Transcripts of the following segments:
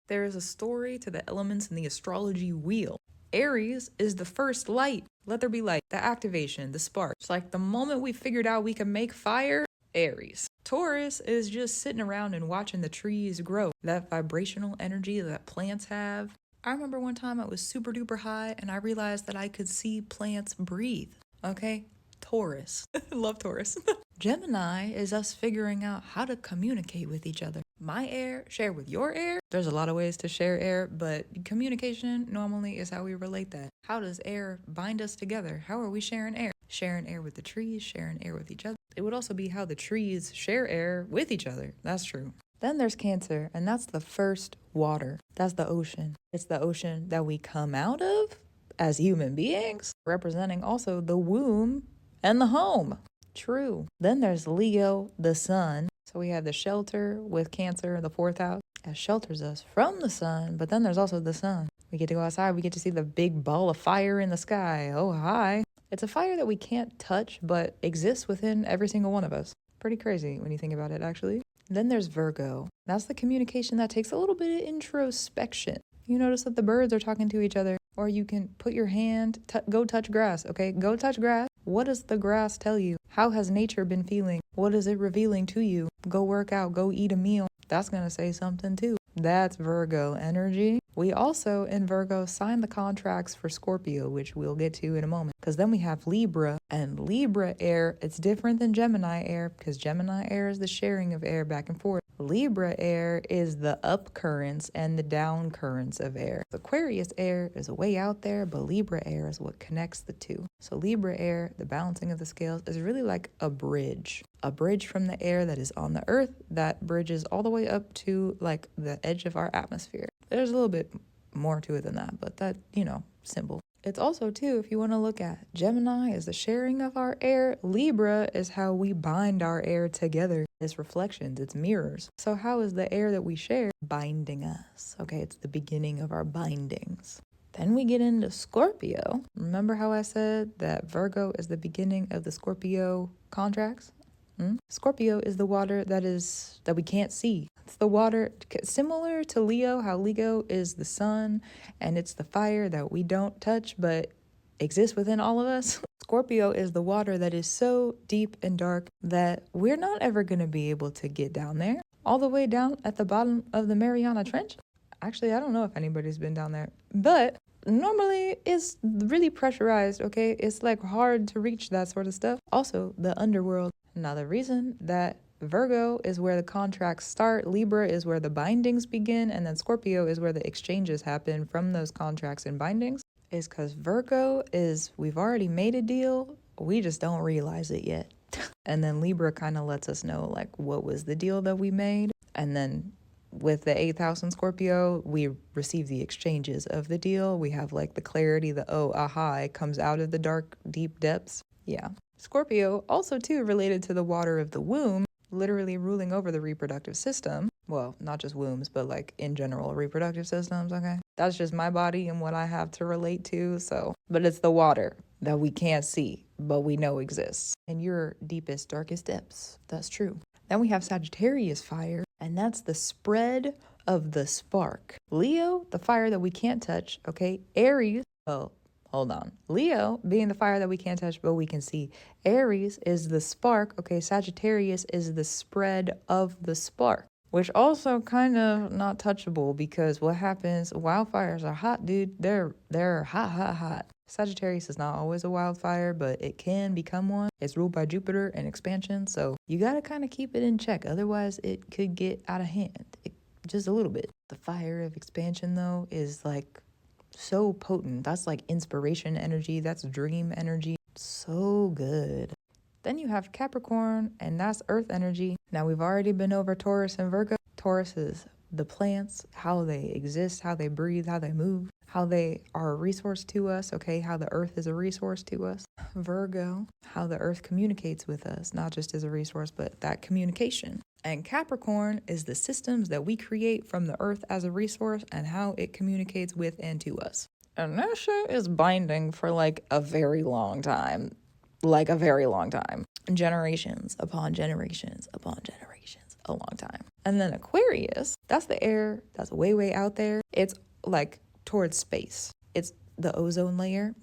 There is a story to the elements in the astrology wheel. Aries is the first light. Let there be light. The activation, the spark. It's like the moment we figured out we can make fire, Aries. Taurus is just sitting around and watching the trees grow. That vibrational energy that plants have. I remember one time I was super duper high and I realized that I could see plants breathe. Okay? Taurus. Love Taurus. Gemini is us figuring out how to communicate with each other. My air, share with your air. There's a lot of ways to share air, but communication normally is how we relate that. How does air bind us together? How are we sharing air? Sharing air with the trees, sharing air with each other. It would also be how the trees share air with each other. That's true. Then there's Cancer, and that's the first water. That's the ocean. It's the ocean that we come out of as human beings, representing also the womb and the home. True. Then there's Leo, the sun. So we have the shelter with Cancer, the fourth house, that shelters us from the sun. But then there's also the sun. We get to go outside. We get to see the big ball of fire in the sky. Oh, hi. It's a fire that we can't touch, but exists within every single one of us. Pretty crazy when you think about it, actually. Then there's Virgo. That's the communication that takes a little bit of introspection. You notice that the birds are talking to each other, or you can put your hand, go touch grass, okay? Go touch grass. What does the grass tell you? How has nature been feeling? What is it revealing to you? Go work out, go eat a meal. That's going to say something too. That's Virgo energy. We also, in Virgo, sign the contracts for Scorpio, which we'll get to in a moment. Because then we have Libra, and Libra air, it's different than Gemini air, because Gemini air is the sharing of air back and forth. Libra air is the up currents and the down currents of air. Aquarius air is way out there, but Libra air is what connects the two. So Libra air, the balancing of the scales, is really like a bridge from the air that is on the earth that bridges all the way up to like the edge of our atmosphere. There's a little bit more to it than that, but that, simple. It's also, too, if you want to look at Gemini is the sharing of our air. Libra is how we bind our air together. It's reflections, it's mirrors. So how is the air that we share binding us? Okay, it's the beginning of our bindings. Then we get into Scorpio. Remember how I said that Virgo is the beginning of the Scorpio contracts? Scorpio is the water that we can't see. It's the water similar to Leo, how Leo is the sun and it's the fire that we don't touch but exists within all of us. Scorpio is the water that is so deep and dark that we're not ever going to be able to get down there. All the way down at the bottom of the Mariana Trench. Actually, I don't know if anybody's been down there, but normally it's really pressurized, okay? It's like hard to reach that sort of stuff. Also, the underworld. Now, the reason that Virgo is where the contracts start, Libra is where the bindings begin, and then Scorpio is where the exchanges happen from those contracts and bindings, is because Virgo is, we've already made a deal, we just don't realize it yet. And then Libra kind of lets us know, like, what was the deal that we made? And then with the 8th house in Scorpio, we receive the exchanges of the deal. We have, like, the clarity, it comes out of the dark, deep depths. Yeah. Scorpio, also too related to the water of the womb, literally ruling over the reproductive system. Well, not just wombs, but like in general reproductive systems, okay? That's just my body and what I have to relate to, but it's the water that we can't see, but we know exists. In your deepest, darkest depths, that's true. Then we have Sagittarius fire, and that's the spread of the spark. Leo, the fire that we can't touch, okay? Aries, hold on. Leo being the fire that we can't touch, but we can see. Aries is the spark. Okay, Sagittarius is the spread of the spark, which also kind of not touchable because what happens, wildfires are hot, dude. They're hot. Sagittarius is not always a wildfire, but it can become one. It's ruled by Jupiter and expansion, so you got to kind of keep it in check. Otherwise, it could get out of hand, just a little bit. The fire of expansion, though, is like so potent. That's like inspiration energy. That's dream energy. So good. Then you have Capricorn, and that's earth energy. Now, we've already been over Taurus and Virgo. Taurus is the plants, how they exist, how they breathe, how they move, how they are a resource to us, okay? How the earth is a resource to us. Virgo, how the earth communicates with us, not just as a resource, but that communication. And Capricorn is the systems that we create from the earth as a resource and how it communicates with and to us. And that shit is binding for like a very long time. Generations upon generations upon generations a long time. And then Aquarius, that's the air that's way, way out there. It's like towards space. It's the ozone layer.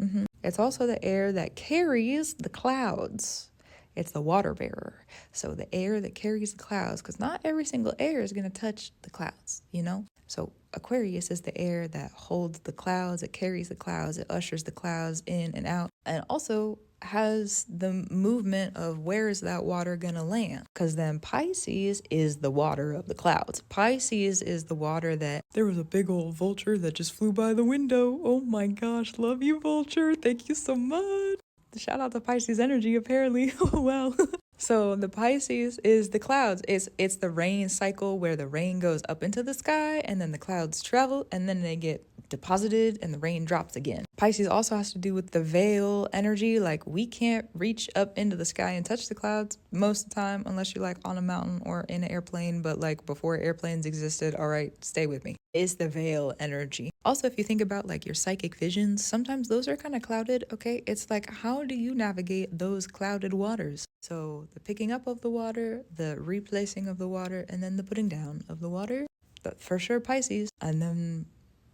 It's also the air that carries the clouds. It's the water bearer. So the air that carries the clouds, because not every single air is going to touch the clouds, you know? So Aquarius is the air that holds the clouds, it carries the clouds, it ushers the clouds in and out, and also has the movement of where is that water gonna land. Because then Pisces is the water of the clouds. Pisces is the water that there was a big old vulture that just flew by the window. Oh my gosh, love you, vulture. Thank you so much. Shout out to Pisces energy, apparently. Oh wow. So the Pisces is the clouds. It's the rain cycle where the rain goes up into the sky and then the clouds travel and then they get deposited and the rain drops again. Pisces also has to do with the veil energy. Like we can't reach up into the sky and touch the clouds most of the time unless you're like on a mountain or in an airplane. But like before airplanes existed, all right, stay with me. It's the veil energy. Also, if you think about like your psychic visions, sometimes those are kind of clouded, okay? It's like, how do you navigate those clouded waters? So the picking up of the water, the replacing of the water, and then the putting down of the water, but for sure Pisces. And then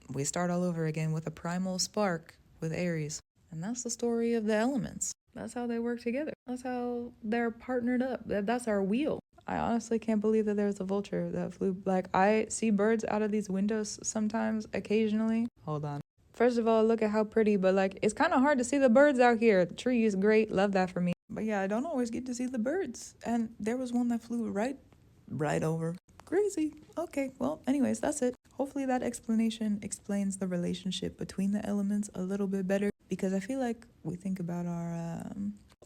we start all over again with a primal spark with Aries. And that's the story of the elements. That's how they work together. That's how they're partnered up. That's our wheel. I honestly can't believe that there's a vulture that flew. Like, I see birds out of these windows sometimes, occasionally. Hold on. First of all, look at how pretty, but like, it's kind of hard to see the birds out here. The tree is great. Love that for me. But yeah, I don't always get to see the birds. And there was one that flew right over. Crazy. Okay, well, anyways, that's it. Hopefully that explanation explains the relationship between the elements a little bit better, because I feel like we think about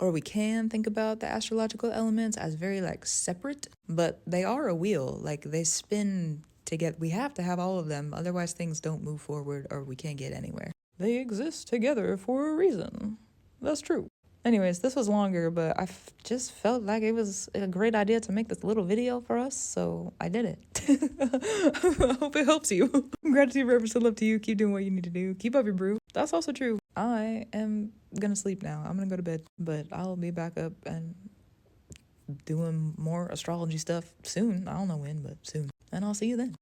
we can think about the astrological elements as very like separate, but they are a wheel. Like they spin together. We have to have all of them, otherwise things don't move forward or we can't get anywhere. They exist together for a reason. That's true. Anyways, this was longer, but I just felt like it was a great idea to make this little video for us, so I did it. I hope it helps you. Gratitude, reverence, and love to you. Keep doing what you need to do. Keep up your brew. That's also true. I am gonna sleep now. I'm gonna go to bed, but I'll be back up and doing more astrology stuff soon. I don't know when, but soon. And I'll see you then.